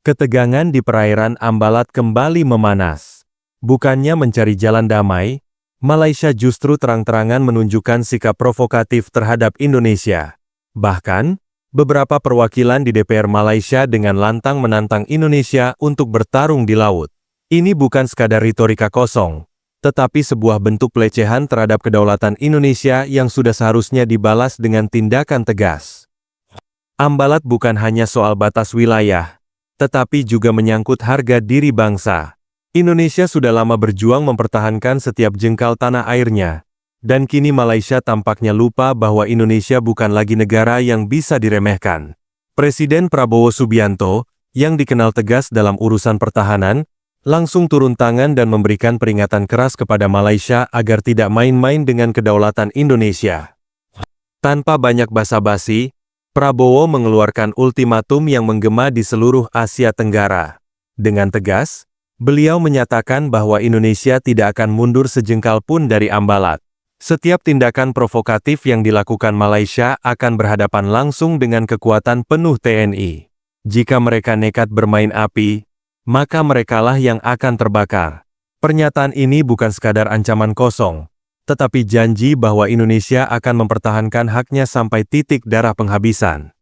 Ketegangan di perairan Ambalat kembali memanas. Bukannya mencari jalan damai, Malaysia justru terang-terangan menunjukkan sikap provokatif terhadap Indonesia. Bahkan, beberapa perwakilan di DPR Malaysia dengan lantang menantang Indonesia untuk bertarung di laut. Ini bukan sekadar retorika kosong, tetapi sebuah bentuk pelecehan terhadap kedaulatan Indonesia yang sudah seharusnya dibalas dengan tindakan tegas. Ambalat bukan hanya soal batas wilayah, tetapi juga menyangkut harga diri bangsa. Indonesia sudah lama berjuang mempertahankan setiap jengkal tanah airnya, dan kini Malaysia tampaknya lupa bahwa Indonesia bukan lagi negara yang bisa diremehkan. Presiden Prabowo Subianto, yang dikenal tegas dalam urusan pertahanan, langsung turun tangan dan memberikan peringatan keras kepada Malaysia agar tidak main-main dengan kedaulatan Indonesia. Tanpa banyak basa-basi, Prabowo mengeluarkan ultimatum yang menggema di seluruh Asia Tenggara. Dengan tegas, beliau menyatakan bahwa Indonesia tidak akan mundur sejengkal pun dari Ambalat. Setiap tindakan provokatif yang dilakukan Malaysia akan berhadapan langsung dengan kekuatan penuh TNI. Jika mereka nekat bermain api, maka merekalah yang akan terbakar. Pernyataan ini bukan sekadar ancaman kosong, tetapi janji bahwa Indonesia akan mempertahankan haknya sampai titik darah penghabisan.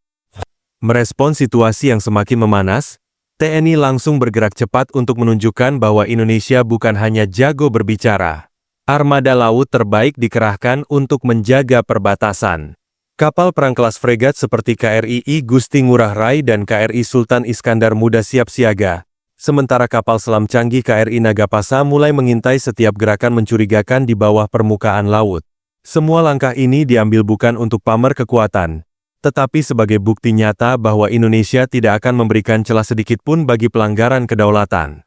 Merespon situasi yang semakin memanas, TNI langsung bergerak cepat untuk menunjukkan bahwa Indonesia bukan hanya jago berbicara. Armada laut terbaik dikerahkan untuk menjaga perbatasan. Kapal perang kelas fregat seperti KRI I Gusti Ngurah Rai dan KRI Sultan Iskandar Muda siap siaga. Sementara kapal selam canggih KRI Nagapasa mulai mengintai setiap gerakan mencurigakan di bawah permukaan laut. Semua langkah ini diambil bukan untuk pamer kekuatan, tetapi sebagai bukti nyata bahwa Indonesia tidak akan memberikan celah sedikit pun bagi pelanggaran kedaulatan.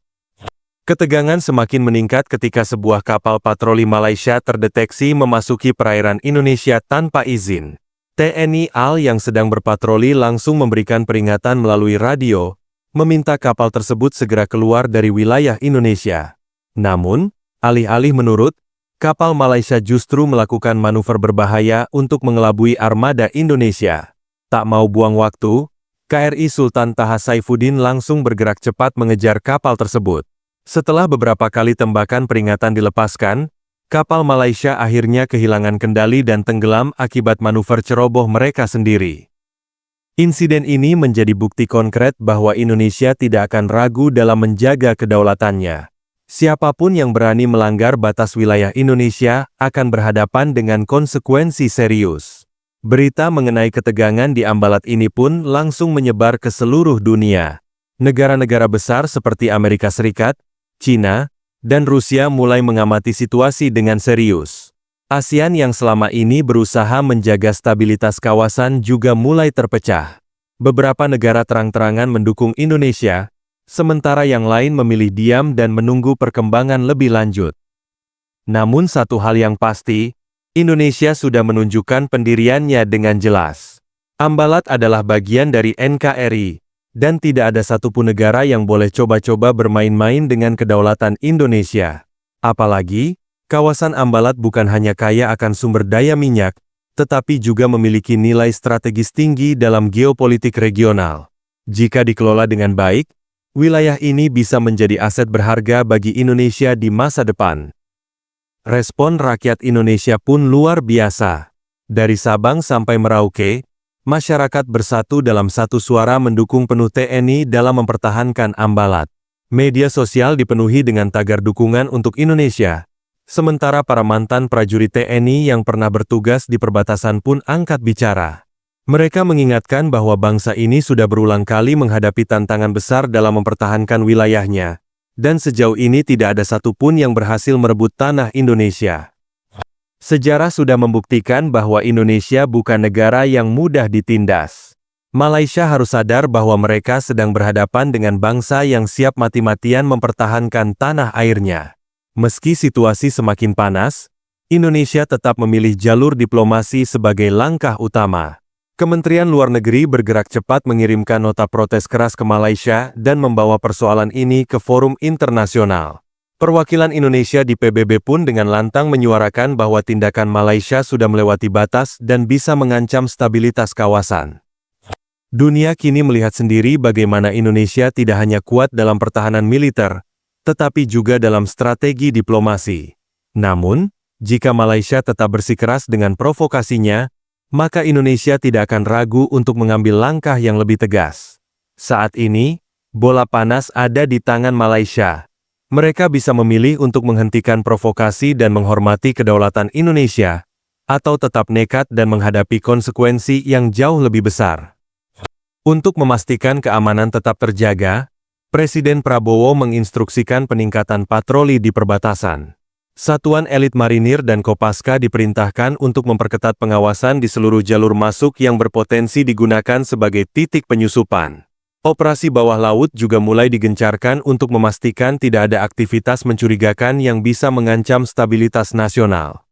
Ketegangan semakin meningkat ketika sebuah kapal patroli Malaysia terdeteksi memasuki perairan Indonesia tanpa izin. TNI AL yang sedang berpatroli langsung memberikan peringatan melalui radio, meminta kapal tersebut segera keluar dari wilayah Indonesia. Namun, alih-alih menurut, kapal Malaysia justru melakukan manuver berbahaya untuk mengelabui armada Indonesia. Tak mau buang waktu, KRI Sultan Taha Saifuddin langsung bergerak cepat mengejar kapal tersebut. Setelah beberapa kali tembakan peringatan dilepaskan, kapal Malaysia akhirnya kehilangan kendali dan tenggelam akibat manuver ceroboh mereka sendiri. Insiden ini menjadi bukti konkret bahwa Indonesia tidak akan ragu dalam menjaga kedaulatannya. Siapapun yang berani melanggar batas wilayah Indonesia akan berhadapan dengan konsekuensi serius. Berita mengenai ketegangan di Ambalat ini pun langsung menyebar ke seluruh dunia. Negara-negara besar seperti Amerika Serikat, China, dan Rusia mulai mengamati situasi dengan serius. ASEAN yang selama ini berusaha menjaga stabilitas kawasan juga mulai terpecah. Beberapa negara terang-terangan mendukung Indonesia, sementara yang lain memilih diam dan menunggu perkembangan lebih lanjut. Namun satu hal yang pasti, Indonesia sudah menunjukkan pendiriannya dengan jelas. Ambalat adalah bagian dari NKRI, dan tidak ada satupun negara yang boleh coba-coba bermain-main dengan kedaulatan Indonesia. Apalagi, kawasan Ambalat bukan hanya kaya akan sumber daya minyak, tetapi juga memiliki nilai strategis tinggi dalam geopolitik regional. Jika dikelola dengan baik, wilayah ini bisa menjadi aset berharga bagi Indonesia di masa depan. Respon rakyat Indonesia pun luar biasa. Dari Sabang sampai Merauke, masyarakat bersatu dalam satu suara mendukung penuh TNI dalam mempertahankan Ambalat. Media sosial dipenuhi dengan tagar dukungan untuk Indonesia. Sementara para mantan prajurit TNI yang pernah bertugas di perbatasan pun angkat bicara. Mereka mengingatkan bahwa bangsa ini sudah berulang kali menghadapi tantangan besar dalam mempertahankan wilayahnya, dan sejauh ini tidak ada satupun yang berhasil merebut tanah Indonesia. Sejarah sudah membuktikan bahwa Indonesia bukan negara yang mudah ditindas. Malaysia harus sadar bahwa mereka sedang berhadapan dengan bangsa yang siap mati-matian mempertahankan tanah airnya. Meski situasi semakin panas, Indonesia tetap memilih jalur diplomasi sebagai langkah utama. Kementerian Luar Negeri bergerak cepat mengirimkan nota protes keras ke Malaysia dan membawa persoalan ini ke forum internasional. Perwakilan Indonesia di PBB pun dengan lantang menyuarakan bahwa tindakan Malaysia sudah melewati batas dan bisa mengancam stabilitas kawasan. Dunia kini melihat sendiri bagaimana Indonesia tidak hanya kuat dalam pertahanan militer, tetapi juga dalam strategi diplomasi. Namun, jika Malaysia tetap bersikeras dengan provokasinya, maka Indonesia tidak akan ragu untuk mengambil langkah yang lebih tegas. Saat ini, bola panas ada di tangan Malaysia. Mereka bisa memilih untuk menghentikan provokasi dan menghormati kedaulatan Indonesia, atau tetap nekat dan menghadapi konsekuensi yang jauh lebih besar. Untuk memastikan keamanan tetap terjaga, Presiden Prabowo menginstruksikan peningkatan patroli di perbatasan. Satuan elit marinir dan Kopaska diperintahkan untuk memperketat pengawasan di seluruh jalur masuk yang berpotensi digunakan sebagai titik penyusupan. Operasi bawah laut juga mulai digencarkan untuk memastikan tidak ada aktivitas mencurigakan yang bisa mengancam stabilitas nasional.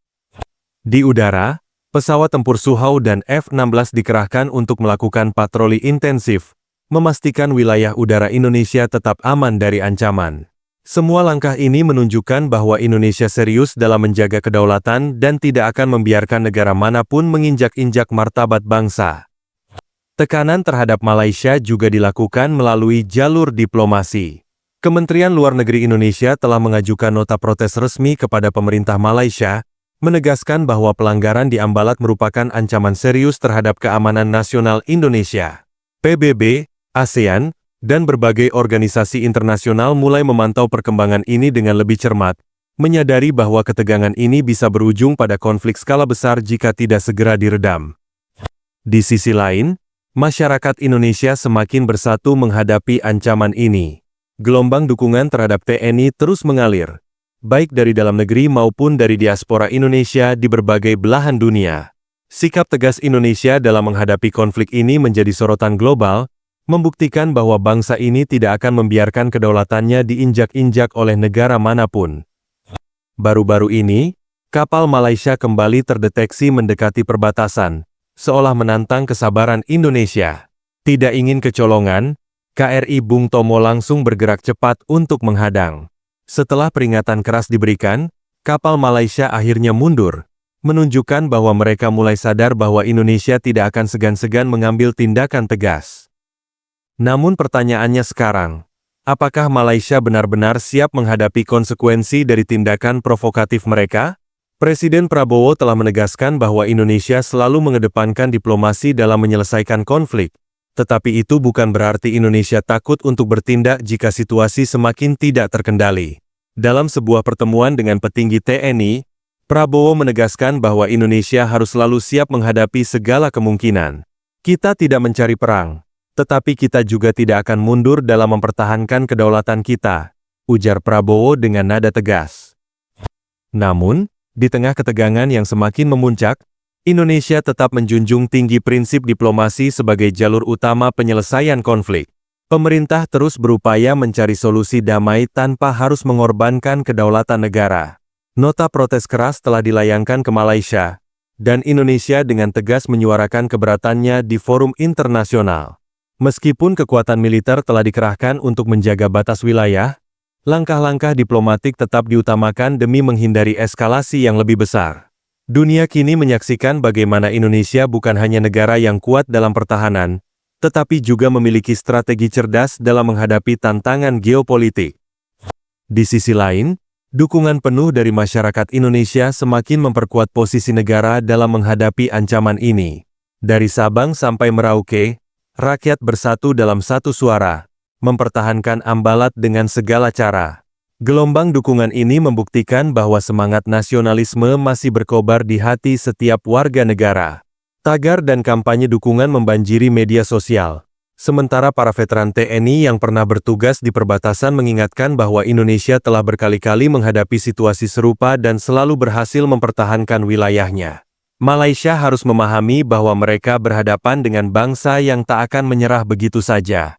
Di udara, pesawat tempur Sukhoi dan F-16 dikerahkan untuk melakukan patroli intensif, memastikan wilayah udara Indonesia tetap aman dari ancaman. Semua langkah ini menunjukkan bahwa Indonesia serius dalam menjaga kedaulatan dan tidak akan membiarkan negara manapun menginjak-injak martabat bangsa. Tekanan terhadap Malaysia juga dilakukan melalui jalur diplomasi. Kementerian Luar Negeri Indonesia telah mengajukan nota protes resmi kepada pemerintah Malaysia, menegaskan bahwa pelanggaran di Ambalat merupakan ancaman serius terhadap keamanan nasional Indonesia. PBB, ASEAN, dan berbagai organisasi internasional mulai memantau perkembangan ini dengan lebih cermat, menyadari bahwa ketegangan ini bisa berujung pada konflik skala besar jika tidak segera diredam. Di sisi lain, masyarakat Indonesia semakin bersatu menghadapi ancaman ini. Gelombang dukungan terhadap TNI terus mengalir, baik dari dalam negeri maupun dari diaspora Indonesia di berbagai belahan dunia. Sikap tegas Indonesia dalam menghadapi konflik ini menjadi sorotan global, membuktikan bahwa bangsa ini tidak akan membiarkan kedaulatannya diinjak-injak oleh negara manapun. Baru-baru ini, kapal Malaysia kembali terdeteksi mendekati perbatasan, seolah menantang kesabaran Indonesia. Tidak ingin kecolongan, KRI Bung Tomo langsung bergerak cepat untuk menghadang. Setelah peringatan keras diberikan, kapal Malaysia akhirnya mundur, menunjukkan bahwa mereka mulai sadar bahwa Indonesia tidak akan segan-segan mengambil tindakan tegas. Namun pertanyaannya sekarang, apakah Malaysia benar-benar siap menghadapi konsekuensi dari tindakan provokatif mereka? Presiden Prabowo telah menegaskan bahwa Indonesia selalu mengedepankan diplomasi dalam menyelesaikan konflik, tetapi itu bukan berarti Indonesia takut untuk bertindak jika situasi semakin tidak terkendali. Dalam sebuah pertemuan dengan petinggi TNI, Prabowo menegaskan bahwa Indonesia harus selalu siap menghadapi segala kemungkinan. Kita tidak mencari perang, tetapi kita juga tidak akan mundur dalam mempertahankan kedaulatan kita, ujar Prabowo dengan nada tegas. Namun, di tengah ketegangan yang semakin memuncak, Indonesia tetap menjunjung tinggi prinsip diplomasi sebagai jalur utama penyelesaian konflik. Pemerintah terus berupaya mencari solusi damai tanpa harus mengorbankan kedaulatan negara. Nota protes keras telah dilayangkan ke Malaysia, dan Indonesia dengan tegas menyuarakan keberatannya di forum internasional. Meskipun kekuatan militer telah dikerahkan untuk menjaga batas wilayah, langkah-langkah diplomatik tetap diutamakan demi menghindari eskalasi yang lebih besar. Dunia kini menyaksikan bagaimana Indonesia bukan hanya negara yang kuat dalam pertahanan, tetapi juga memiliki strategi cerdas dalam menghadapi tantangan geopolitik. Di sisi lain, dukungan penuh dari masyarakat Indonesia semakin memperkuat posisi negara dalam menghadapi ancaman ini. Dari Sabang sampai Merauke, rakyat bersatu dalam satu suara, mempertahankan Ambalat dengan segala cara. Gelombang dukungan ini membuktikan bahwa semangat nasionalisme masih berkobar di hati setiap warga negara. Tagar dan kampanye dukungan membanjiri media sosial. Sementara para veteran TNI yang pernah bertugas di perbatasan mengingatkan bahwa Indonesia telah berkali-kali menghadapi situasi serupa dan selalu berhasil mempertahankan wilayahnya. Malaysia harus memahami bahwa mereka berhadapan dengan bangsa yang tak akan menyerah begitu saja.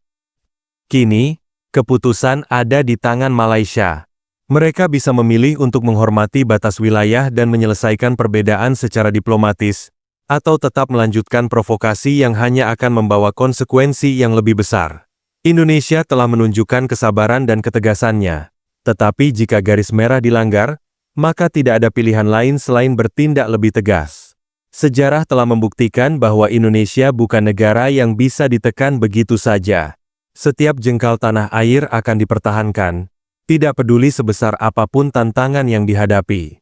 Kini, keputusan ada di tangan Malaysia. Mereka bisa memilih untuk menghormati batas wilayah dan menyelesaikan perbedaan secara diplomatis, atau tetap melanjutkan provokasi yang hanya akan membawa konsekuensi yang lebih besar. Indonesia telah menunjukkan kesabaran dan ketegasannya, tetapi jika garis merah dilanggar, maka tidak ada pilihan lain selain bertindak lebih tegas. Sejarah telah membuktikan bahwa Indonesia bukan negara yang bisa ditekan begitu saja. Setiap jengkal tanah air akan dipertahankan, tidak peduli sebesar apapun tantangan yang dihadapi.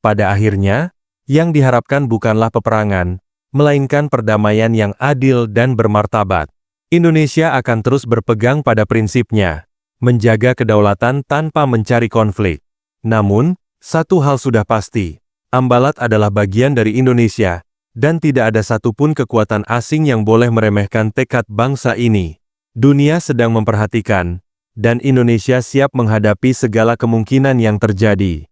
Pada akhirnya, yang diharapkan bukanlah peperangan, melainkan perdamaian yang adil dan bermartabat. Indonesia akan terus berpegang pada prinsipnya, menjaga kedaulatan tanpa mencari konflik. Namun, satu hal sudah pasti, Ambalat adalah bagian dari Indonesia, dan tidak ada satupun kekuatan asing yang boleh meremehkan tekad bangsa ini. Dunia sedang memperhatikan, dan Indonesia siap menghadapi segala kemungkinan yang terjadi.